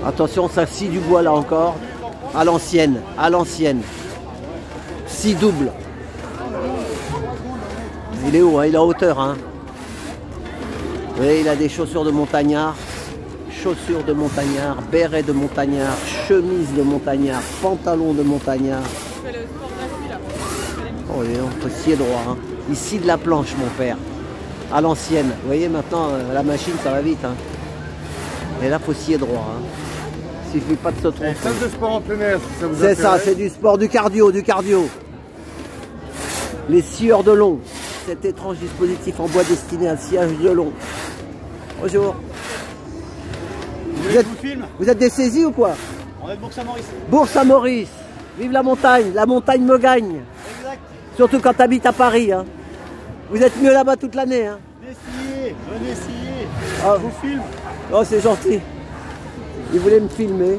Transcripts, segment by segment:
Attention, ça scie du bois là encore. À l'ancienne, à l'ancienne. Scie double. Il est haut, hein, il est en hauteur. Hein. Oui, il a des chaussures de montagnard. Chaussures de montagnard, béret de montagnard, chemise de montagnard, pantalon de montagnard. Oh, on peut scier droit. Hein. Il scie de la planche, mon père. À l'ancienne. Vous voyez, maintenant, la machine, ça va vite. Hein. Et là, il faut scier droit. Hein. Il suffit pas de se tromper. C'est de sport en plein air, si ça vous intéresse. C'est ça, c'est du sport, du cardio, du cardio. Les scieurs de long. Cet étrange dispositif en bois destiné à sciage de long. Bonjour. Vous êtes des saisies ou quoi? On est de Bourg-Saint-Maurice. Bourg-Saint-Maurice. Vive la montagne me gagne. Exact. Surtout quand tu habites à Paris. Hein. Vous êtes mieux là-bas toute l'année. Hein. Venez essayer. Ah. Je vous filme. Oh, c'est gentil. Il voulait me filmer.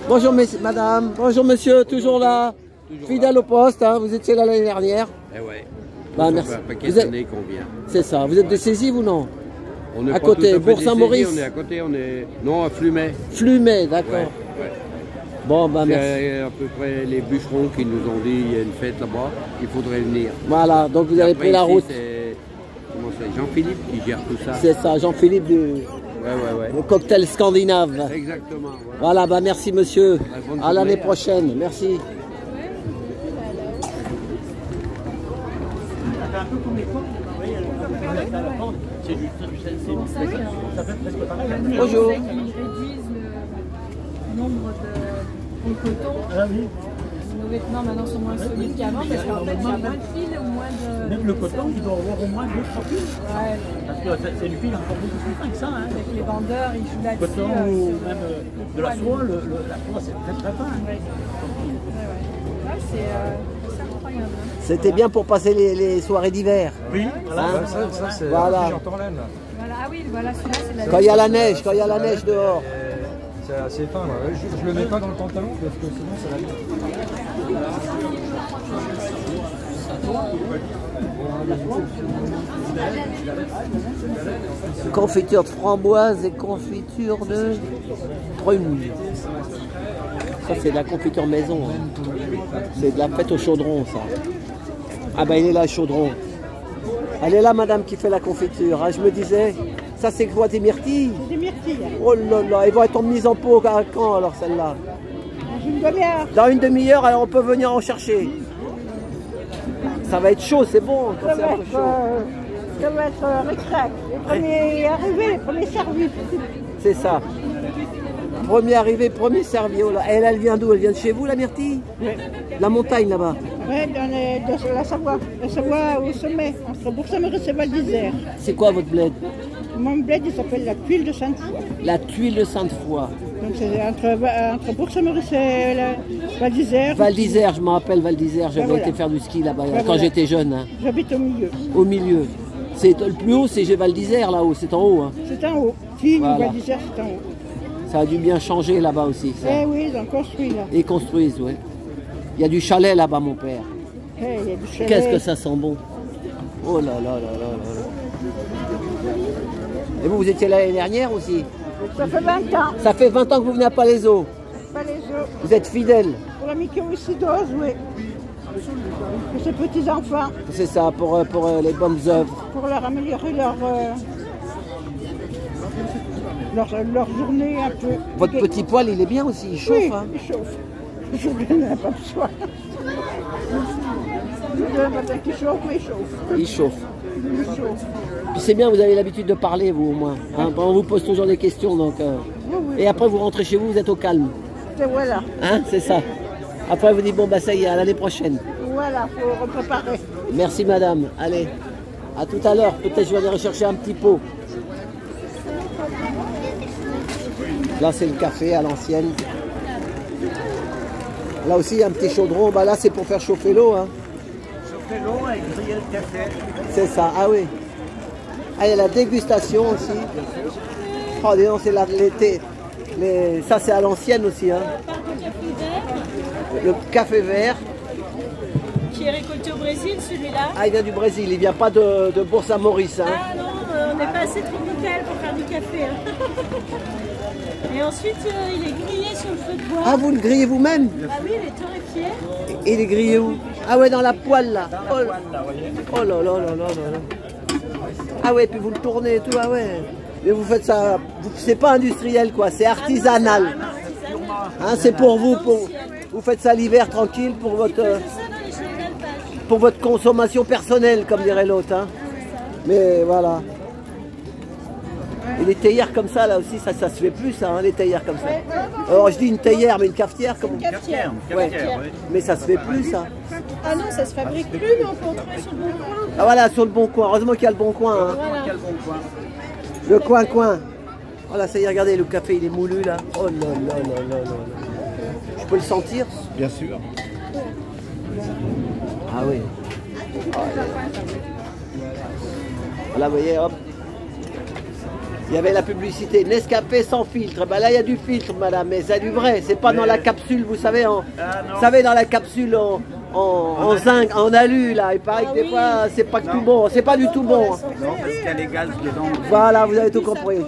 Bonjour madame, bonjour monsieur, toujours là. Toujours fidèle là. Au poste, hein. Vous étiez là l'année dernière. Eh ouais. Bah, merci. C'est ça, vous êtes de Saisy ou non? On est à côté, Bourg-Saint-Maurice. On est à côté, on est... Non, à Flumet. Flumet, d'accord. Ouais, ouais. Bon, bah merci. C'est à peu près les bûcherons qui nous ont dit il y a une fête là-bas, il faudrait venir. Voilà, donc vous avez pris la route. Comment c'est Jean-Philippe qui gère tout ça. C'est ça, Jean-Philippe du le cocktail scandinave. Exactement. Voilà, bah merci monsieur. À l'année prochaine, merci. Bonjour. Ils réduisent le nombre de coton. Ah oui. Nos vêtements maintenant sont moins solides qu'avant parce qu'en fait il y a moins de fils ou moins de... Même le coton, il doit avoir au moins 2-3 fils. Ouais. Parce que c'est une fil encore beaucoup plus fin que ça. Hein. Avec les vendeurs, ils jouent là-dessus. Le coton ou même de la soie, la soie c'est très très fin. Ouais. Ouais, c'est incroyable. Hein. C'était bien pour passer les soirées d'hiver. Oui, voilà. Hein, ça c'est voilà. j'entends laine. Voilà. Ah oui, voilà, celui-là c'est la... Quand il y a la neige, quand il y a la neige dehors. C'est assez fin. Ouais. Je le mets pas dans le pantalon parce que sinon ça va bien. Confiture de framboise et confiture de prune. Ça c'est de la confiture maison. Hein. C'est de la fête au chaudron ça. Ah ben il est là le chaudron. Elle est là madame qui fait la confiture. Ah, je me disais, ça c'est quoi des myrtilles? Des myrtilles. Oh là là, ils vont être en mise en pot à quand alors celle-là? Dans une demi-heure. Dans une demi-heure, alors on peut venir en chercher. Ça va être chaud, c'est bon. Ça va être ric-rac. Les premiers arrivés, les premiers servis. C'est ça. Premier arrivé, premier servi. Oh là. Elle vient d'où? Elle vient de chez vous, la myrtille? Oui. La montagne là-bas? Oui, dans la Savoie. La Savoie au sommet, entre Bourg-Saint-Maurice et Val d'Isère. C'est quoi votre bled? Mon bled, il s'appelle la tuile de Sainte-Foy. La tuile de Sainte-Foy. Donc c'est entre Bourg-Saint-Maurice et Val d'Isère. Val d'Isère, je me rappelle Val d'Isère. J'avais voilà. été faire du ski là-bas Ben quand j'étais jeune. Hein. J'habite au milieu. Au milieu. C'est le plus haut, c'est Val d'Isère là-haut, c'est en haut. Hein. C'est en haut. Si, Voilà. Val d'Isère, c'est en haut. Ça a dû bien changer là-bas aussi. Ça. Eh oui, ils ont construit là. Ils construisent, oui. Il y a du chalet là-bas, mon père. Eh, il y a du chalet. Qu'est-ce que ça sent bon. Oh là là là là là. Et vous étiez là l'année dernière aussi? Ça fait 20 ans. Ça fait 20 ans que vous venez à Palaiseau. Pas les œufs. Vous êtes fidèle. Pour la mycorhizidose, oui. Pour ses petits-enfants. C'est ça, pour les bonnes œuvres. Pour leur améliorer leur journée un peu. Votre petit poil, il est bien aussi, il chauffe. Oui, Hein. il chauffe. Je n'ai pas besoin. Qui chauffe, mais il chauffe. Il chauffe. Il chauffe. Puis c'est bien, vous avez l'habitude de parler, vous au moins. Hein. On vous pose toujours des questions, donc. Oui, oui. Et après, vous rentrez chez vous, vous êtes au calme. Et voilà. Hein, c'est ça. Après, vous dites, bon, bah ça y est, à l'année prochaine. Voilà, il faut repréparer. Merci, madame. Allez, à tout à l'heure. Peut-être je vais aller rechercher un petit pot. Là, c'est le café à l'ancienne. Là aussi, il y a un petit chaudron. Bah, là, c'est pour faire chauffer l'eau. Hein. Chauffer l'eau et griller le café. C'est ça, ah oui. Ah, il y a la dégustation aussi. Oh, dis donc, c'est l'été. Ça, c'est à l'ancienne aussi. Hein. Le café vert. Qui est récolté au Brésil, celui-là. Ah, il vient du Brésil, il vient pas de Bourg-Saint-Maurice. Hein. Ah non, n'est pas assez tropical pour faire du café. Hein. Et ensuite, il est grillé sur le feu de bois. Ah, vous le grillez vous-même? Ah oui, il est torréfié. Et il est grillé où? Ah ouais, dans la poêle là. Oh là là là là là là. Ah ouais, puis vous le tournez et tout, ah ouais. Mais vous faites ça, c'est pas industriel quoi, c'est artisanal. Hein, c'est pour vous, vous faites ça l'hiver tranquille pour votre consommation personnelle, comme dirait l'autre. Hein. Mais voilà. Et les théières comme ça, là aussi, ça se fait plus, ça, hein, les théières comme ça. Alors je dis une théière, mais une cafetière comme Une cafetière. Ouais. Mais ça se fait plus, ça. Ah non, ça se fabrique plus, mais on peut en trouver sur le bon coin. Ah voilà, sur le bon coin. Heureusement qu'il y a le bon coin. Hein. Voilà. Le coin-coin. Voilà, ça y est, regardez, le café, il est moulu, là. Oh là là là là là. Je peux le sentir? Bien sûr. Ah oui. Voilà, vous voyez, hop. Il y avait la publicité Nescafé sans filtre. Ben là, il y a du filtre, madame, mais c'est du vrai. C'est pas dans la capsule, vous savez, vous savez, dans la capsule en zinc, en alu, là. Il paraît que des fois, c'est pas tout bon. C'est pas du tout bon. Non, parce qu'il y a les gaz dedans. Voilà, vous avez tout compris.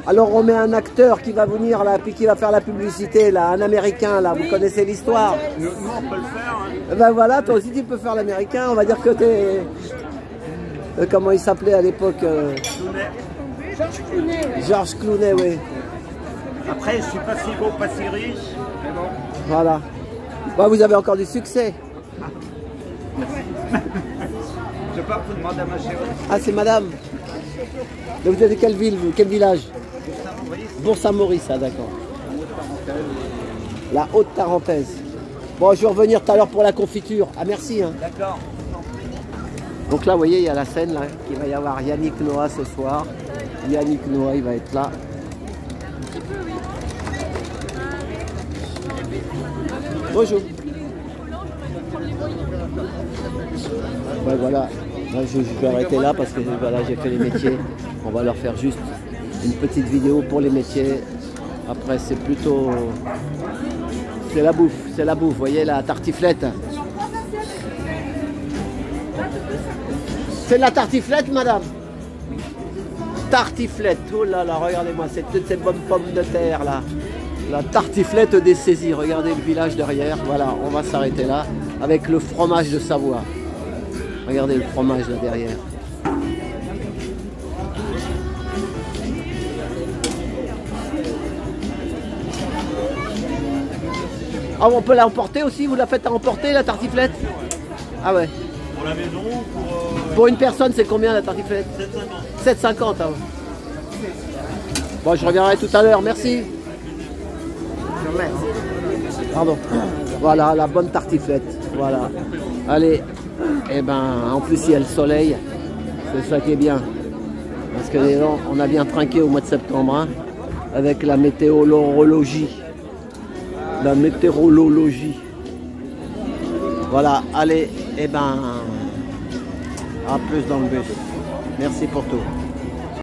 Alors, on met un acteur qui va venir, là, puis qui va faire la publicité, là. Un Américain, là. Vous connaissez l'histoire? Nous, on peut le faire. Hein. Ben voilà, toi aussi, tu peux faire l'Américain. On va dire que t'es... comment il s'appelait à l'époque Georges Clooney. Georges Clooney, oui. Après, je suis pas si beau, pas si riche, mais bon. Voilà. Bah, vous avez encore du succès. Je pars pour demander à ma chérie. Ah, c'est madame. Mais vous êtes de quelle ville, vous? Quel village? Bourg-Saint-Maurice, ah d'accord. La Haute-Tarentaise. Bon, je vais revenir tout à l'heure pour la confiture. Ah, merci. Hein. D'accord. Donc là, vous voyez, il y a la scène, là, qu'il va y avoir Yannick Noah ce soir. Yannick Noah, il va être là. Bonjour. Ouais, voilà. Là, je vais arrêter là parce que voilà, j'ai fait les métiers. On va leur faire juste une petite vidéo pour les métiers. Après, c'est plutôt... C'est la bouffe, c'est la bouffe. Vous voyez la tartiflette. C'est de la tartiflette, madame? Tartiflette, oh là là, regardez-moi, c'est toutes ces bonnes pommes de terre là. La tartiflette des saisies, regardez le village derrière. Voilà, on va s'arrêter là avec le fromage de Savoie. Regardez le fromage là derrière. Ah, on peut l'emporter aussi, vous la faites à emporter la tartiflette? Ah ouais. Pour la maison, Pour une personne, c'est combien la tartiflette? 7,50. 7,50. Ah. Bon, je reviendrai tout à l'heure. Merci. Pardon. Voilà, la bonne tartiflette. Voilà. Allez. Eh ben, en plus, il y a le soleil. C'est ça qui est bien. Parce que les gens, on a bien trinqué au mois de septembre. Hein, avec la météorologie. La météorologie. Voilà. Allez. Eh ben... à plus dans le bus. Merci pour tout.